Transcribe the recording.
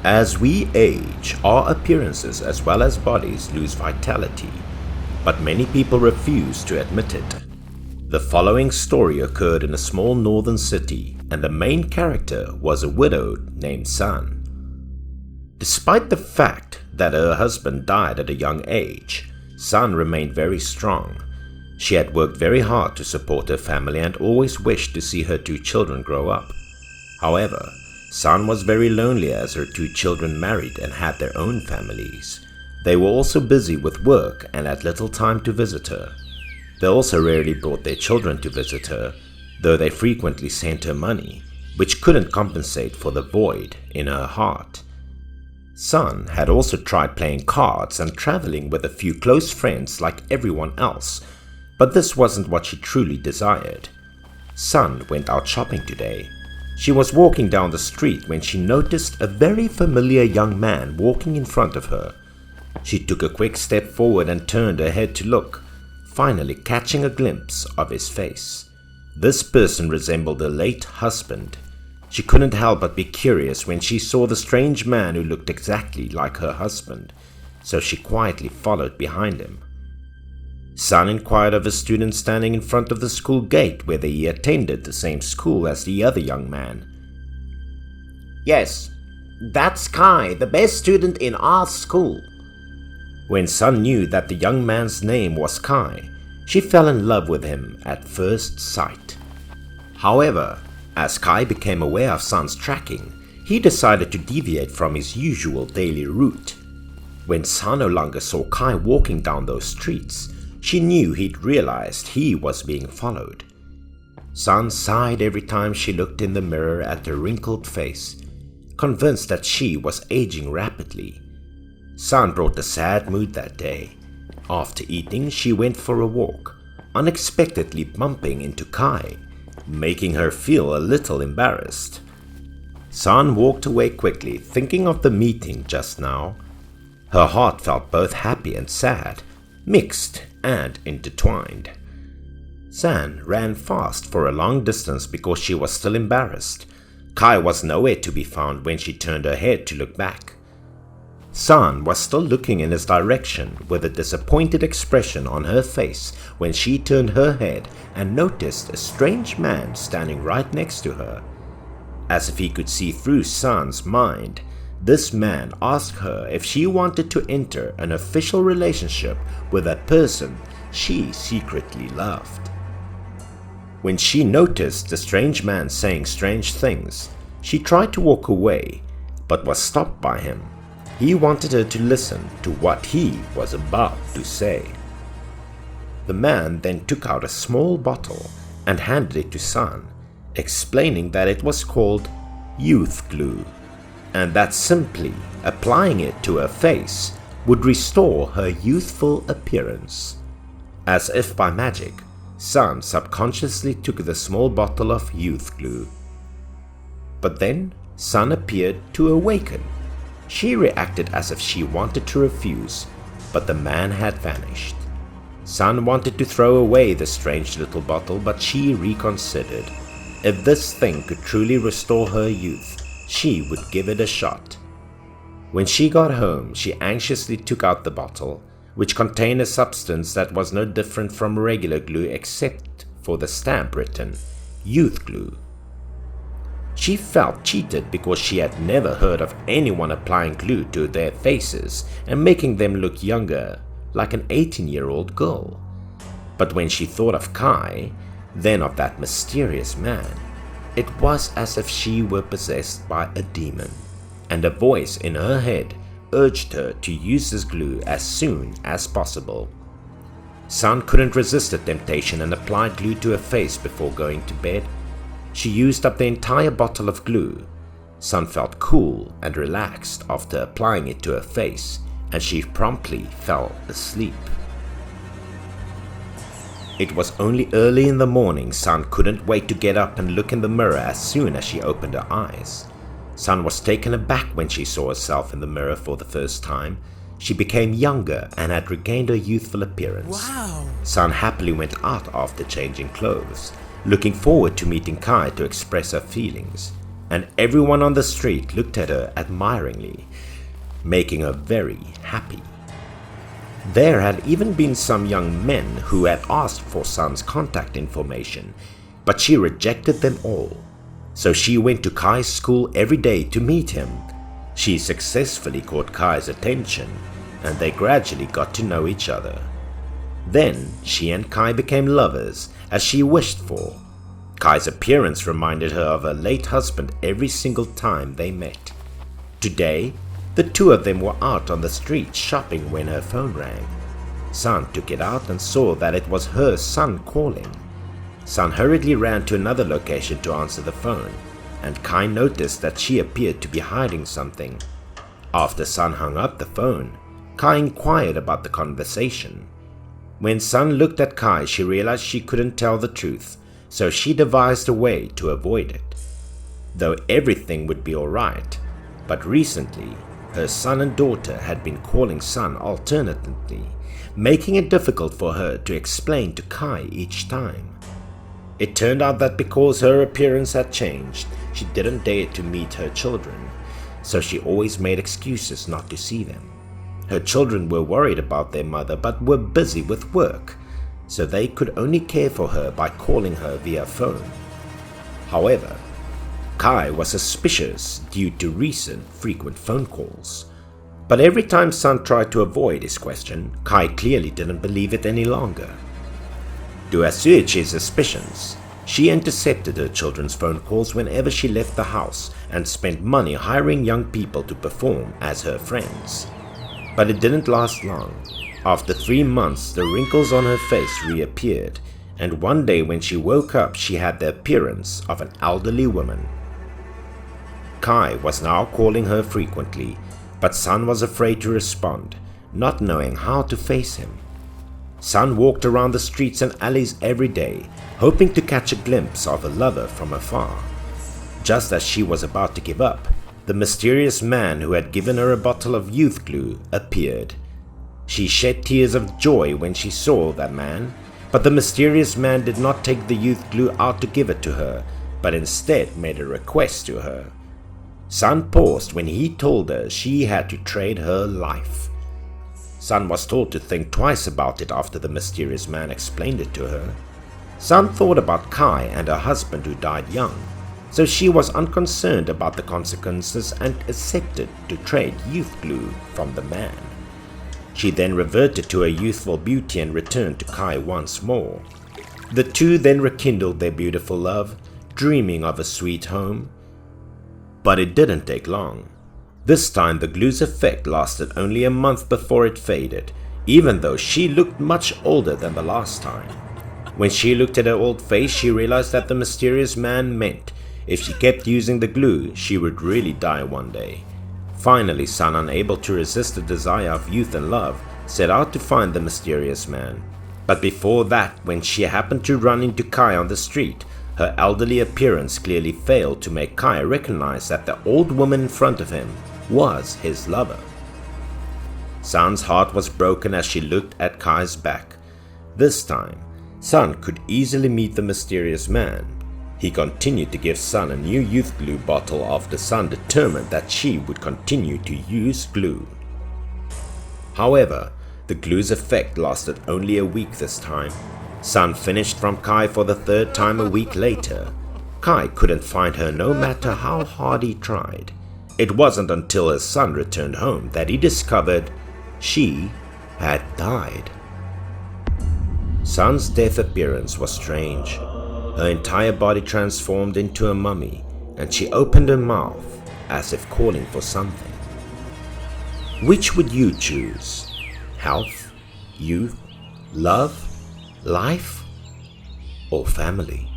As we age, our appearances as well as bodies lose vitality, but many people refuse to admit it. The following story occurred in a small northern city, and the main character was a widow named San. Despite the fact that her husband died at a young age, San remained very strong. She had worked very hard to support her family and always wished to see her 2 children grow up. However, San was very lonely as her 2 children married and had their own families. They were also busy with work and had little time to visit her. They also rarely brought their children to visit her, though they frequently sent her money, which couldn't compensate for the void in her heart. San had also tried playing cards and traveling with a few close friends like everyone else, but this wasn't what she truly desired. San went out shopping today. She was walking down the street when she noticed a very familiar young man walking in front of her. She took a quick step forward and turned her head to look, finally catching a glimpse of his face. This person resembled her late husband. She couldn't help but be curious when she saw the strange man who looked exactly like her husband, so she quietly followed behind him. San inquired of a student standing in front of the school gate whether he attended the same school as the other young man. "Yes, that's Kai, the best student in our school." When San knew that the young man's name was Kai, she fell in love with him at first sight. However, as Kai became aware of San's tracking, he decided to deviate from his usual daily route. When San no longer saw Kai walking down those streets, she knew he'd realized he was being followed. San sighed every time she looked in the mirror at her wrinkled face, convinced that she was aging rapidly. San brought a sad mood that day. After eating, she went for a walk, unexpectedly bumping into Kai, making her feel a little embarrassed. San walked away quickly, thinking of the meeting just now. Her heart felt both happy and sad, mixed and intertwined. San ran fast for a long distance because she was still embarrassed. Kai was nowhere to be found when she turned her head to look back. San was still looking in his direction with a disappointed expression on her face when she turned her head and noticed a strange man standing right next to her. As if he could see through San's mind, this man asked her if she wanted to enter an official relationship with a person she secretly loved. When she noticed the strange man saying strange things, she tried to walk away, but was stopped by him. He wanted her to listen to what he was about to say. The man then took out a small bottle and handed it to San, explaining that it was called youth glue, and that simply applying it to her face would restore her youthful appearance. As if by magic, San subconsciously took the small bottle of youth glue. But then San appeared to awaken. She reacted as if she wanted to refuse, but the man had vanished. San wanted to throw away the strange little bottle, but she reconsidered. If this thing could truly restore her youth, she would give it a shot. When she got home, she anxiously took out the bottle, which contained a substance that was no different from regular glue except for the stamp written youth glue. She felt cheated because she had never heard of anyone applying glue to their faces and making them look younger, like an 18-year-old girl. But when she thought of Kai, then of that mysterious man, it was as if she were possessed by a demon, and a voice in her head urged her to use this glue as soon as possible. San couldn't resist the temptation and applied glue to her face before going to bed. She used up the entire bottle of glue. San felt cool and relaxed after applying it to her face, and she promptly fell asleep. It was only early in the morning. San couldn't wait to get up and look in the mirror as soon as she opened her eyes. San was taken aback when she saw herself in the mirror for the first time. She became younger and had regained her youthful appearance. Wow! San happily went out after changing clothes, looking forward to meeting Kai to express her feelings. and everyone on the street looked at her admiringly, making her very happy. There had even been some young men who had asked for Sun's contact information, but she rejected them all. So she went to Kai's school every day to meet him. She successfully caught Kai's attention, and they gradually got to know each other. Then she and Kai became lovers, as she wished for. Kai's appearance reminded her of her late husband every single time they met. Today, the two of them were out on the street shopping when her phone rang. Sun took it out and saw that it was her son calling. Sun hurriedly ran to another location to answer the phone, and Kai noticed that she appeared to be hiding something. After Sun hung up the phone, Kai inquired about the conversation. When Sun looked at Kai, she realized she couldn't tell the truth, so she devised a way to avoid it. Though everything would be alright, but recently, her son and daughter had been calling Sun alternately, making it difficult for her to explain to Kai each time. It turned out that because her appearance had changed, she didn't dare to meet her children, so she always made excuses not to see them. Her children were worried about their mother but were busy with work, so they could only care for her by calling her via phone. However, Kai was suspicious due to recent frequent phone calls. But every time Sun tried to avoid his question, Kai clearly didn't believe it any longer. To assuage his suspicions, she intercepted her children's phone calls whenever she left the house and spent money hiring young people to perform as her friends. But it didn't last long. After 3 months, the wrinkles on her face reappeared, and one day when she woke up, she had the appearance of an elderly woman. Kai was now calling her frequently, but Sun was afraid to respond, not knowing how to face him. Sun walked around the streets and alleys every day, hoping to catch a glimpse of her lover from afar. Just as she was about to give up, the mysterious man who had given her a bottle of youth glue appeared. She shed tears of joy when she saw that man, but the mysterious man did not take the youth glue out to give it to her, but instead made a request to her. Sun paused when he told her she had to trade her life. Sun was told to think twice about it after the mysterious man explained it to her. Sun thought about Kai and her husband who died young, so she was unconcerned about the consequences and accepted to trade youth glue from the man. She then reverted to her youthful beauty and returned to Kai once more. The two then rekindled their beautiful love, dreaming of a sweet home. But it didn't take long. This time the glue's effect lasted only a month before it faded, even though she looked much older than the last time. When she looked at her old face, she realized that the mysterious man meant if she kept using the glue, she would really die one day. Finally, Sun, unable to resist the desire of youth and love, set out to find the mysterious man. But before that, when she happened to run into Kai on the street, her elderly appearance clearly failed to make Kai recognize that the old woman in front of him was his lover. Sun's heart was broken as she looked at Kai's back. This time, Sun could easily meet the mysterious man. He continued to give Sun a new youth glue bottle after Sun determined that she would continue to use glue. However, the glue's effect lasted only a week this time. Sun finished from Kai for the third time a week later. Kai couldn't find her no matter how hard he tried. It wasn't until his son returned home that he discovered she had died. Sun's death appearance was strange. Her entire body transformed into a mummy, and she opened her mouth as if calling for something. Which would you choose? Health, youth, love, life, or family?